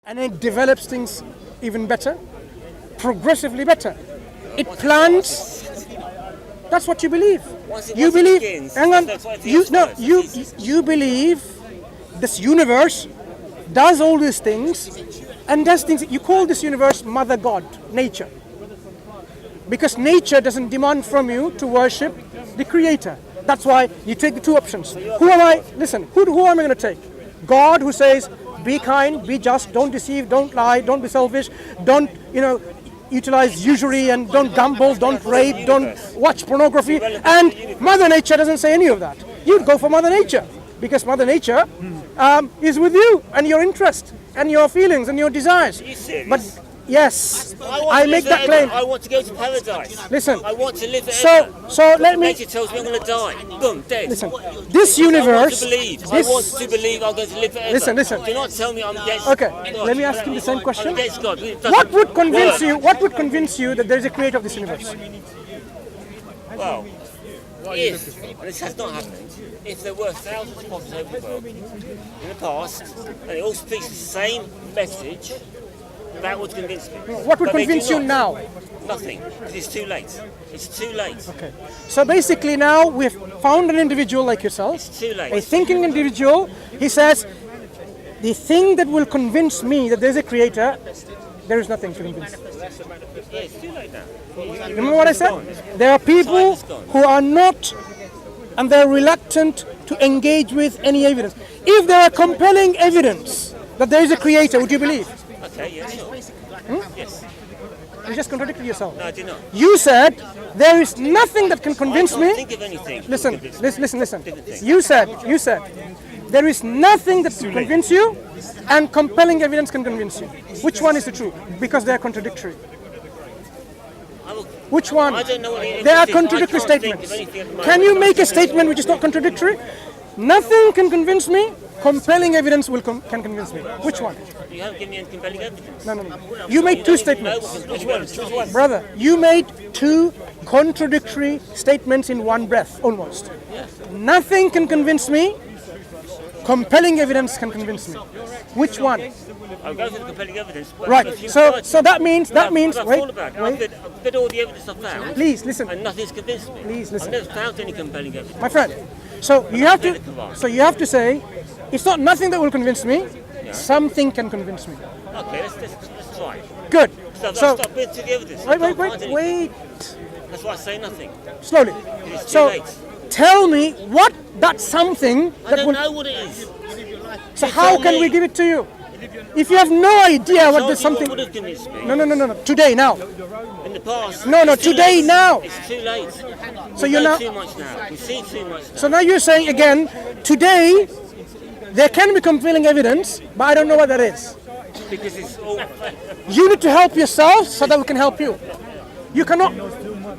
and it develops things even better, progressively better. It plans. That's what you believe. You believe. Hang on. You believe this universe does all these things and does things. You call this universe Mother God, nature, because nature doesn't demand from you to worship the Creator. That's why you take the two options. Who am I? Listen. Who am I going to take? God, who says, be kind, be just, don't deceive, don't lie, don't be selfish, don't utilize usury, and don't gamble, don't rape, don't watch pornography. And Mother Nature doesn't say any of that. You'd go for Mother Nature because Mother Nature is with you and your interest and your feelings and your desires. But yes, I make that claim. I want to go to paradise. Listen. I want to live forever. So let me. Nature tells me I'm going to die. Boom, dead. Listen. This universe. I want to believe I'm going to live forever. Listen. Do not tell me I'm against. Okay. Let me ask you the same question. I'm against God. What would convince you? What would convince you that there is a creator of this universe? Well, if, and this has not happened, if there were thousands of prophets over the world in the past, and they all speak the same message, that would convince me. What would convince you now? Nothing, because it's too late. It's too late. Okay. So basically now we've found an individual like yourself, It's too late. a thinking individual. He says, the thing that will convince me that there's a creator, there is nothing to convince. Yeah, it's too late now. Remember what I said? There are people who are not, and they're reluctant to engage with any evidence. If there are compelling evidence that there is a creator, would you believe? Okay, yeah, sure. Yes. You just contradicted yourself. No, I did not. You said there is nothing that can convince I me. can't think of anything. Listen. You said there is nothing that can convince you, and compelling evidence can convince you. Which one is the truth? Because they are contradictory. Which one? I don't know what They are contradictory statements. Can you make a statement which is not contradictory? Nothing can convince me. Compelling evidence can convince me. Which one? You haven't given me any compelling evidence. No. You made two statements. Brother, you made two contradictory statements in one breath, almost. Nothing can convince me. Compelling evidence can convince me. Which one? I'll go for the compelling evidence. Right. So that means. Wait. I've got all the evidence I've found. Please listen. And nothing's convinced me. Please listen. I've never found any compelling evidence. My friend. So you have to say, it's not nothing that will convince me. Yeah. Something can convince me. Okay, let's try. Good. So stop bit to the evidence. Wait. That's why I say nothing. Slowly. It's too late. Tell me what that something I don't know what it is. So how can we give it to you? If you have no idea what there's something. Would have convinced me. No. Today, now. In the past. No. Today, now. It's too late. So you're not. Too much now. We see too much now. So now you're saying again, today, there can be compelling evidence, but I don't know what that is. Because it's all. You need to help yourself so that we can help you. You cannot.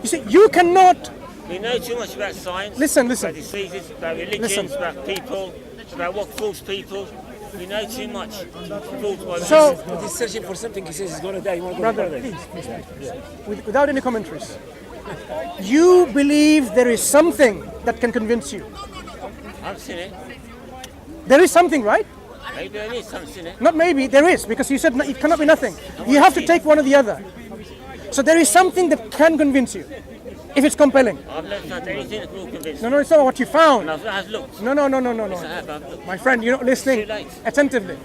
You see, you cannot. We know too much about science. Listen. About diseases, about religions, about people, about what fools people. We know too much. So he's searching for something. He says he's going to die. Brother, please. Without any commentaries. You believe there is something that can convince you. I've seen it. There is something, right? Maybe there is something in it. Not maybe, there is, because you said it cannot be nothing. You have to take one or the other. So there is something that can convince you, if it's compelling. I've never found anything that will convince me. No, it's not what you found. I've looked. No. Yes, I have. I've looked. My friend, you're not listening It's too late. attentively.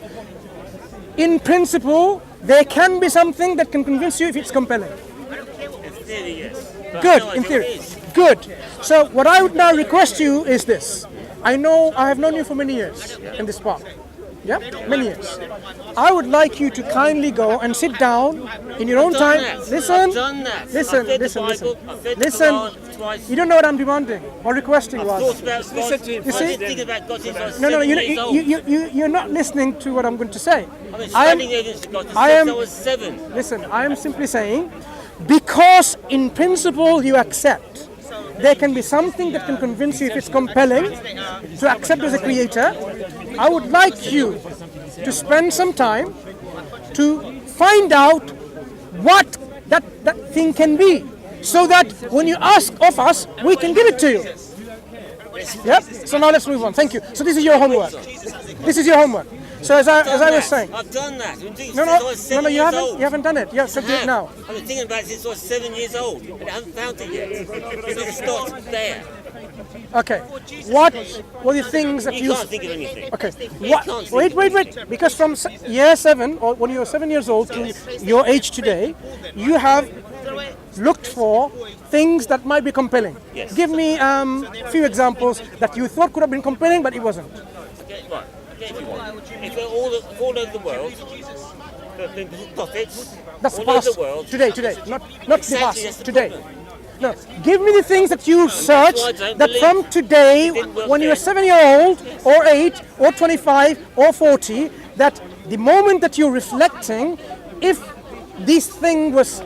In principle, there can be something that can convince you if it's compelling. In theory, yes. But Good, no in idea theory. what it is. Good. So what I would now request you is this. I have known you for many years in this park. Yeah, many years. I would like you to kindly go and sit down in your own time. Listen. I've done that. Listen. I've read the Bible, I've read the Listen. Quran twice. You don't know what I'm demanding or requesting, I've rather. thought about God. Listen to him. You see? I didn't think about God since I was No, 7 you're years old. you're not listening to what I'm going to say. I've been studying evidence of God since I was 7. Listen, I am simply saying, because in principle you accept, there can be something that can convince you if it's compelling to accept as a creator. I would like you to spend some time to find out what that thing can be, so that when you ask of us, we can give it to you. Yep. So now let's move on. Thank you. So this is your homework. So as I was saying, I've done that. I've been doing it no, since I no, was no, 7 no, you years haven't. old. You haven't done it. You have to do it now. I've been thinking about it since I was 7 years old, and I haven't found it yet. It's not there. Okay. What were the things that You can't think of anything. Okay. You What? can't think Wait. Because from year 7, or when you were 7 years old to your age today, you have looked for things that might be compelling. Yes. Give me a few examples that you thought could have been compelling, but it wasn't. Okay, right. Okay, if you want. If they're all over the world, the prophets, That's all past. over the world. Today. Not the Exactly, past. that's the Today. problem. No, give me the things that you searched why I don't that believe from today, it didn't work when you're then. 7-year-old, or 8, or 25, or 40, that the moment that you're reflecting, if this thing was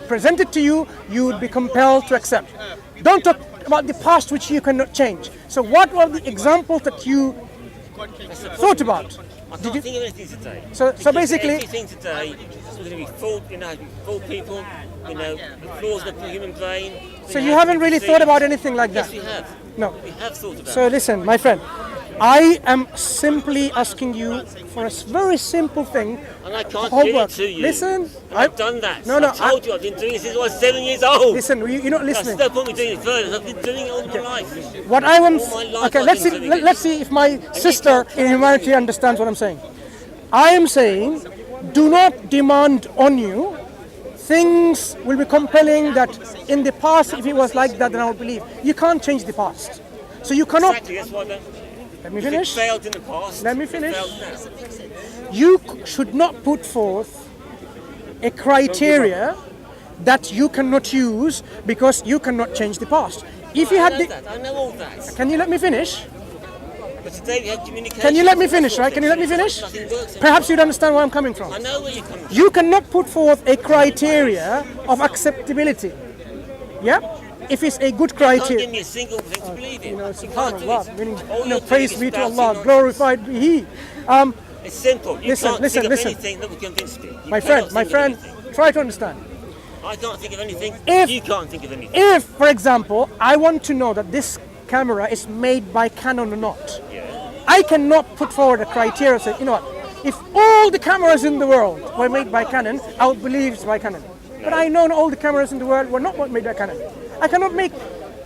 presented to you, you would be compelled to accept. Don't talk about the past which you cannot change. So what were the examples that you thought about? I can't think of anything today. So Because basically, everything today is going to be full, full people, the flaws of the human brain. so you haven't really thought about anything like that? Yes, we have. No. We have thought about So listen, my friend, I am simply asking you for a very simple thing. And I can't give Homework. it to you. Listen, I've done that. No, I told you I've been doing it since I was 7 years old. Listen, you're not listening. That's no point me doing it further. I've been doing it all my life. What I want. All my life Okay, I've let's see. been doing it. Let's see if my sister in humanity understands what I'm saying. I am saying, do not demand on you. Things will be compelling that in the past, if it was like that, then I would believe. You can't change the past. So you cannot. Exactly, that's why I don't. Let me If it finish. failed in the past. Let me it finish. fails now. You should not put forth a criteria that you cannot use because you cannot change the past. If you I had know the, that. I know all that. can you let me finish? But today we have communication. Can you let me finish, right? Can you let me finish? Nothing works. Perhaps you'd understand where I'm coming from. I know where you're coming from. You cannot put forth a criteria of acceptability. Yeah? If it's a good You can't give criteria. me a single thing to believe in. You know, You can't do subhanallah, it. meaning, All you're doing praise is be to spouting Allah, nonsense. glorified be He. It's simple. You Listen, can't listen, think of listen. anything that will convince me. You My cannot friend, think of anything. try to understand. I can't think of anything. If- You can't think of anything. If, for example, I want to know that this camera is made by Canon or not, I cannot put forward a criteria and say, you know what, if all the cameras in the world were made by Canon, I would believe it's by Canon. But I know all the cameras in the world were not made by Canon. I cannot make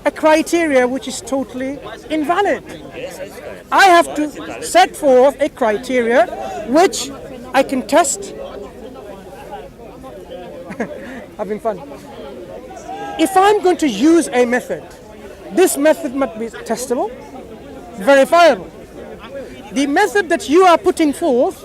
a criteria which is totally invalid. Yes, that's fair. I have to set forth a criteria which I can test. Having fun. If I'm going to use a method, this method must be testable, verifiable. The method that you are putting forth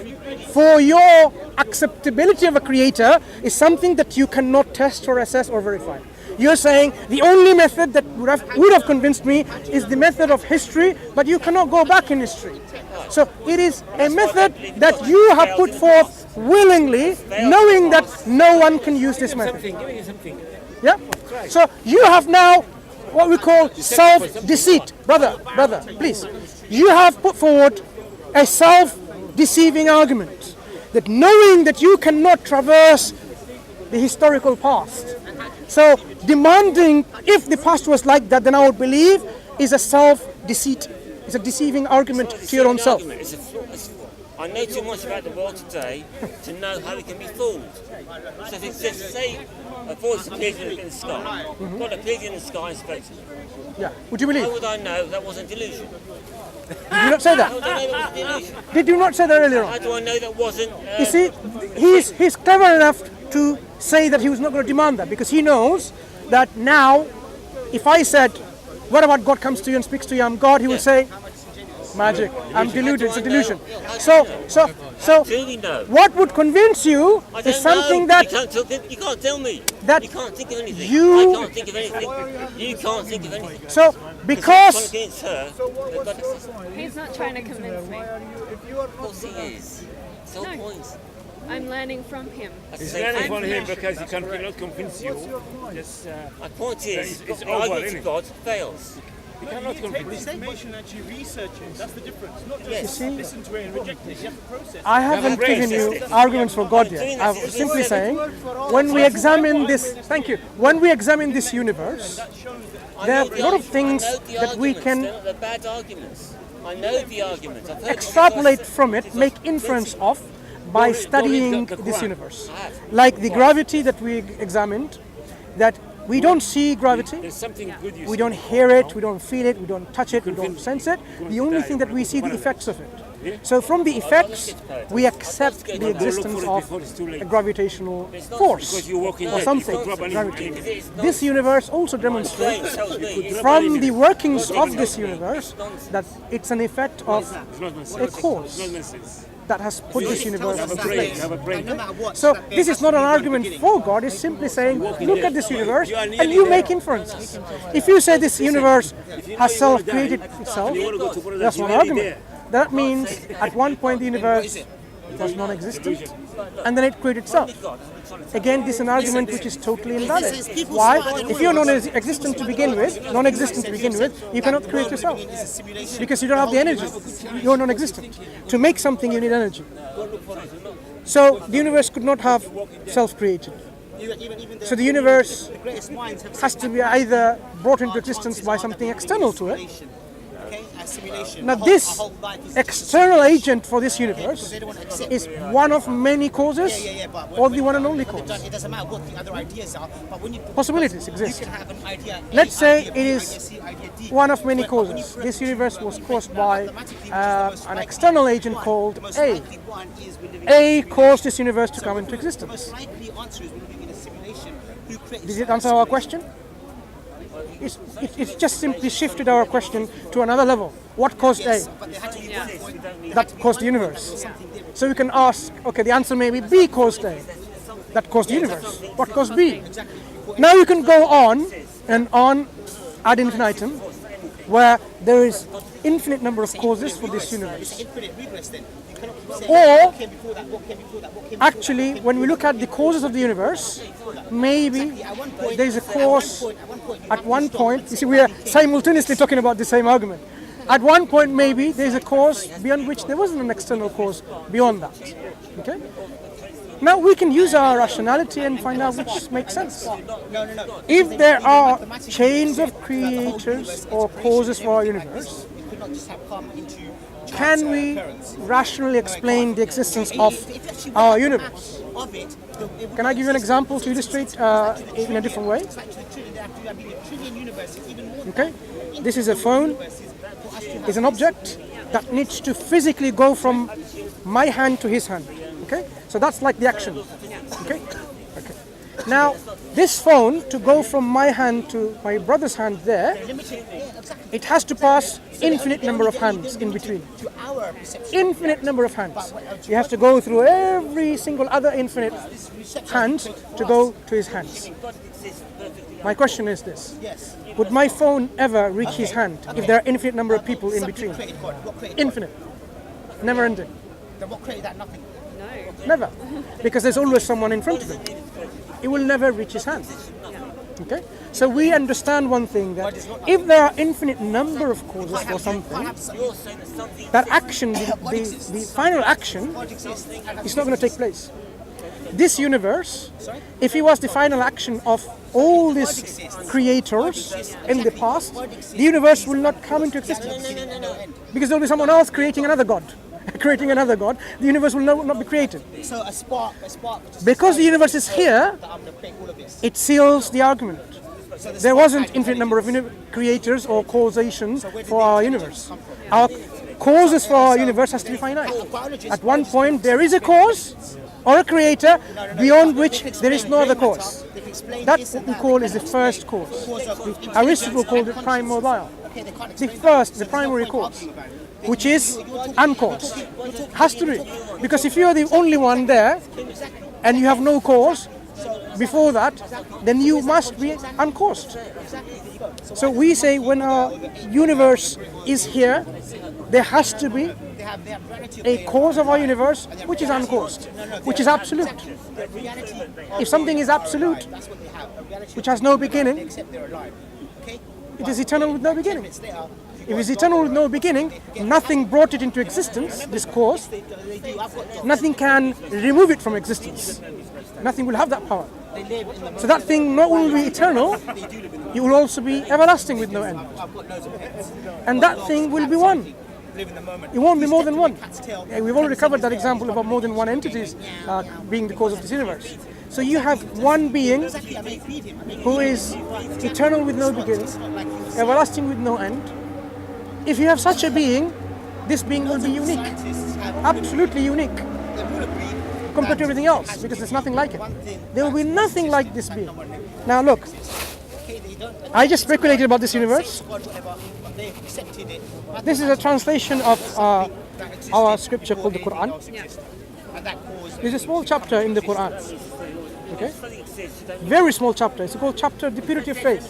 for your acceptability of a creator is something that you cannot test or assess or verify. You're saying the only method that would have convinced me is the method of history, but you cannot go back in history. So it is a method that you have put forth willingly, knowing that no one can use this method. Give me something. Yeah? So you have now what we call self-deceit. Brother, please. You have put forward a self-deceiving argument that knowing that you cannot traverse the historical past. So demanding if the past was like that, then I would believe is a self-deceit. It's a deceiving argument to your own self. I know too much about the world today to know how it can be fooled. So if it says, say, a voice appears in the sky, God appeared in the sky and spoke to me. Yeah. Would you believe? How would I know that wasn't delusion? Did you not say How would that? I know that was delusion? Did you not say that earlier on? How do I know that wasn't... You see, he's clever enough to say that he was not going to demand that because he knows that now, if I said, what about God comes to you and speaks to you, I'm God, he will say, magic, I'm deluded, it's a delusion. So do we know? what would convince you I is don't something know. that You can't tell me. that You can't think of anything. you- I can't think of anything. You can't think of anything. so Trying because to convince her that God exists. He's not trying to convince me. Of course he is. It's the whole point. I'm learning from him. That's He's the same learning thing. from him because he cannot convince you. Just, My point is, It's the over, argument isn't to it? God fails. he cannot convince you. Information and you research it. That's the difference. Not just Yes. listen to it and reject it. You have to process. I haven't brain given you system. arguments for God yet. I'm simply saying, when we examine this, thank you, when we examine this universe, I there know are a lot of things I know the that we arguments. can. They're bad arguments. I know the argument. I've heard extrapolate from it, make inference of by Don't studying read the this Quran. universe. Like the gravity that we examined, that we don't see gravity, There's something good you we see. don't hear it, we don't feel it, we don't touch it, we don't sense it. The only thing that we see the effects of it. So from the effects, we accept the existence of a gravitational force Because you walk in or there, something. you could drop Gravity. anything. This universe also demonstrates from the workings of this universe that it's an effect of It's not a nonsense. cause It's not nonsense. that has put this universe Have a into brain. place. Have a brain. So this is not an argument for God, it's simply saying, look at this universe and you make inferences. If you say this universe has self-created itself, that's one argument. That means at one point the universe was non-existent and then it created itself. Again, this is an argument which is totally invalid. Why? If you're non-existent to begin with, you cannot create yourself because you don't have the energy. You're non-existent. To make something, you need energy. So the universe could not have self-created. So the universe has to be either brought into existence by something external to it. Now this external agent for this universe is one of many causes or the one and only cause. It doesn't matter what the other ideas are, but when you Possibilities exist. can have an idea A, Let's say idea it B, is idea C, idea D. one of many causes. This universe was caused by an external agent called The most A. likely one is we're living A caused this universe to come into the existence. most likely answer is we're living in a simulation. Who created Did it answer our question? It's just simply shifted our question to another level. What caused A? But there had to be one point That caused the universe. So we can ask, okay, the answer may be B caused A. That caused the universe. What caused B? Now you can go on and on ad infinitum, where there is infinite number of causes for this universe. infinite regress then. You cannot say Or what came before that, what came before that, what came actually, when we look at the causes of the universe, maybe there is a cause at one point. You see, we are simultaneously talking about the same argument. At one point, maybe there is a cause beyond which there wasn't an external cause beyond that. Okay? Now we can use our rationality and find out which makes sense. If there are chains of creators or causes for our universe, it could not just have come into can we rationally explain the existence of our universe? of it. Can I give you an example to illustrate in a different way? It's actually a trillion universes, even more. Okay, this is a phone. It's an object that needs to physically go from my hand to his hand. Okay, so that's like the action. Okay, okay. Now this phone, to go from my hand to my brother's hand there, it has to pass infinite number of hands in between. Infinite number of hands. You have to go through every single other infinite hand to go to his hands. My question is this: would my phone ever reach his hand if there are infinite number of people in between? Infinite, never ending. Then what created that? Nothing. Never, because there's always someone in front of him. It will never reach his hand. Okay, so we understand one thing, that if there are infinite number of causes for something, that action, the final action, is not going to take place. This universe, if it was the final action of all these creators in the past, the universe will not come into existence, because there will be someone else creating another god. Creating another god, the universe will not be created. So a spark. Because the universe is here, it seals the argument. There wasn't infinite number of creators or causations for our universe. Our causes for our universe has to be finite. At one point, there is a cause or a creator beyond which there is no other cause. That's what we call is the first cause. Aristotle called it primordial. The primary cause, which is uncaused. Has to be. Because if you are the only one there and you have no cause before that, then you must be uncaused. So we say when our universe is here, there has to be a cause of our universe which is uncaused, which is absolute. If something is absolute, which has no beginning, it is eternal with no beginning. If it's eternal with no beginning, nothing brought it into existence, this cause. Nothing can remove it from existence. Nothing will have that power. So that thing not only will be eternal, it will also be everlasting with no end. And that thing will be one. live in the moment. It won't be You more step than to one. the cat's tail, Yeah, we've already and covered that someone's example there. about more than one entities being the cause of this universe. So you have one being Exactly, I may feed him. I may who feed is him. Right. eternal with no It's beginning, not like you say. everlasting with no end. If you have such a being, this being will be unique, Scientists have absolutely unique they will agree compared to that everything it else, has because to there's be nothing like it. one thing There will be that's nothing like consistent this and being. no one knows. Now look, Okay, they don't. I just speculated about this universe. God, whatever, but they accepted it. This is a translation of our scripture called the Quran. And that caused There's a small chapter in the Quran, okay? Something exists, you don't Very small chapter. It's called chapter The Purity of Faith.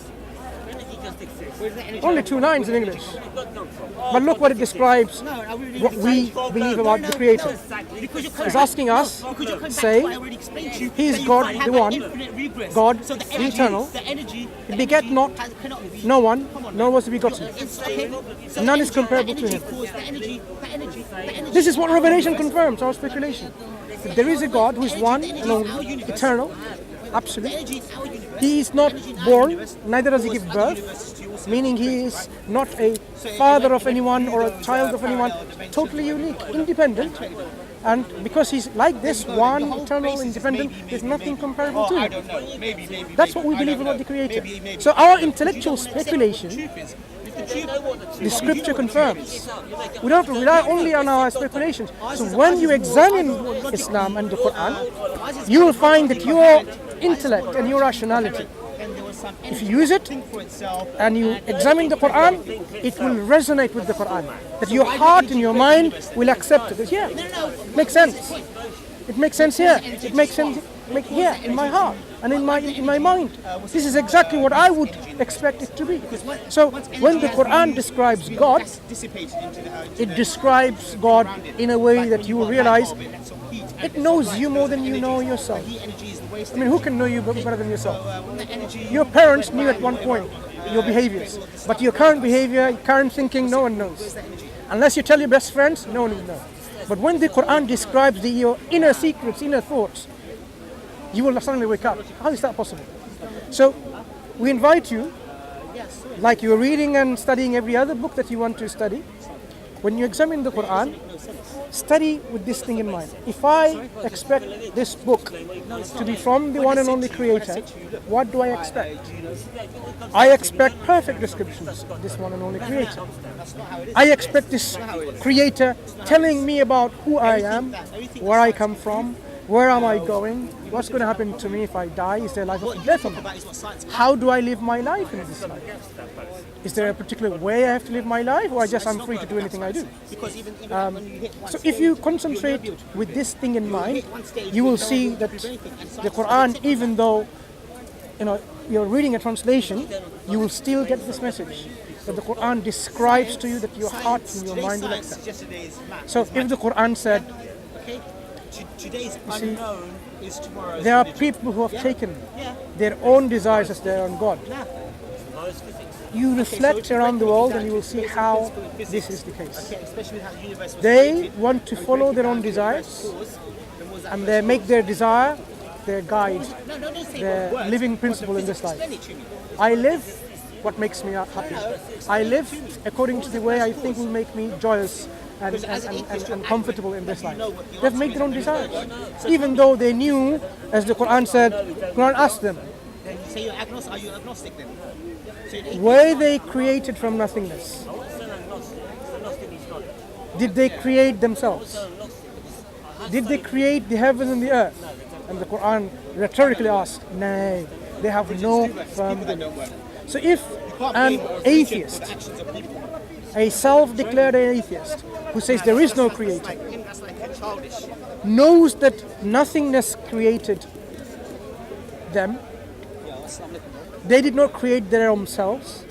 energy just exists. Only 2 lines in English. Where's that come from? But look what it describes, no, I really what we believe about the Creator. because you're It's asking us, because you're coming back say, to what I already explained to you. He is that you God, can't the have an one, infinite regress. God, so the the energy, eternal, the energy, He begat not, cannot be. no one, nor was he begotten. It's okay. So None the is energy- comparable the to energy him. caused the energy. This is what Revelation confirms, our speculation. That there is a God who is one and only, eternal, absolute. Energy is our universe. He is not born, neither does he give birth, meaning he is not a father of anyone or a child of anyone, totally unique, independent. And because he's like this, one, eternal, independent, there's nothing comparable to I him. don't know. Maybe. That's what we believe about the Creator. So our intellectual speculation, the scripture confirms. We don't have to rely only on our speculations. So when you examine Islam and the Quran, you will find that your intellect and your rationality, if you use it and you examine the Quran, it will resonate with the Quran. That your heart and your mind will accept it. Yeah, makes sense. It makes sense here. It makes sense here in my heart and in my mind. This is exactly what I would expect it to be. So when the Quran describes God, it describes God in a way that you will realize it knows you more than you know yourself. I mean, who can know you better than yourself? Your parents knew at one point your behaviors, but your current behavior, your current thinking, no one knows. Unless you tell your best friends, no one will know. But when the Quran describes your inner secrets, inner thoughts, you will suddenly wake up. How is that possible? So we invite you, like you're reading and studying every other book that you want to study, when you examine the Quran, study with this thing in mind. If I expect this book to be from the one and only Creator, what do I expect? I expect perfect descriptions of this one and only Creator. I expect this Creator telling me about who I am, where I come from, where am I going, what's going to happen to me if I die, is there life after death or not? How do I live my life in this life? Is there a particular way I have to live my life, or I'm free to do anything I do? So if you concentrate with this thing in mind, you will see that the Quran, even though you're reading a translation, you will still get this message that the Quran describes to you that your heart and your mind will accept. So if the Quran said, Today's unknown is tomorrow's. there are people who have taken their own desires as their own God, you reflect around the world and you will see how this is the case. They want to follow their own desires and they make their desire their guide, their living principle in this life. I live what makes me happy. I live according to the way I think will make me joyous and comfortable in this life. They've made their own desires. Even though they knew, as the Quran said, Quran asked them, Are you agnostic then? were they created from nothingness? Did they create themselves? Did they create the heavens and the earth? And the Quran rhetorically asked, no, they have no firm belief. So if an atheist, a self-declared atheist, who says there is no creator, knows that nothingness created them, they did not create their own selves,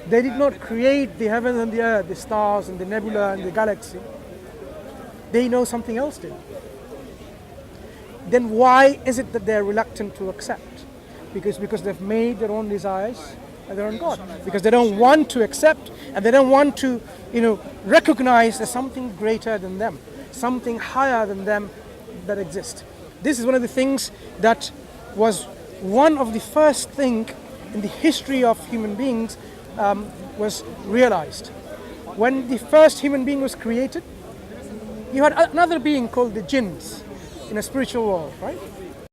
they did not create the heavens and the earth, the stars and the nebula and the galaxy, they know something else did. Then why is it that they're reluctant to accept? Because they've made their own desires and their own God. Because they don't want to accept and they don't want to, recognize there's something greater than them, something higher than them that exists. This is one of the things that was one of the first things in the history of human beings was realized. when the first human being was created, you had another being called the jinns in a spiritual world, right?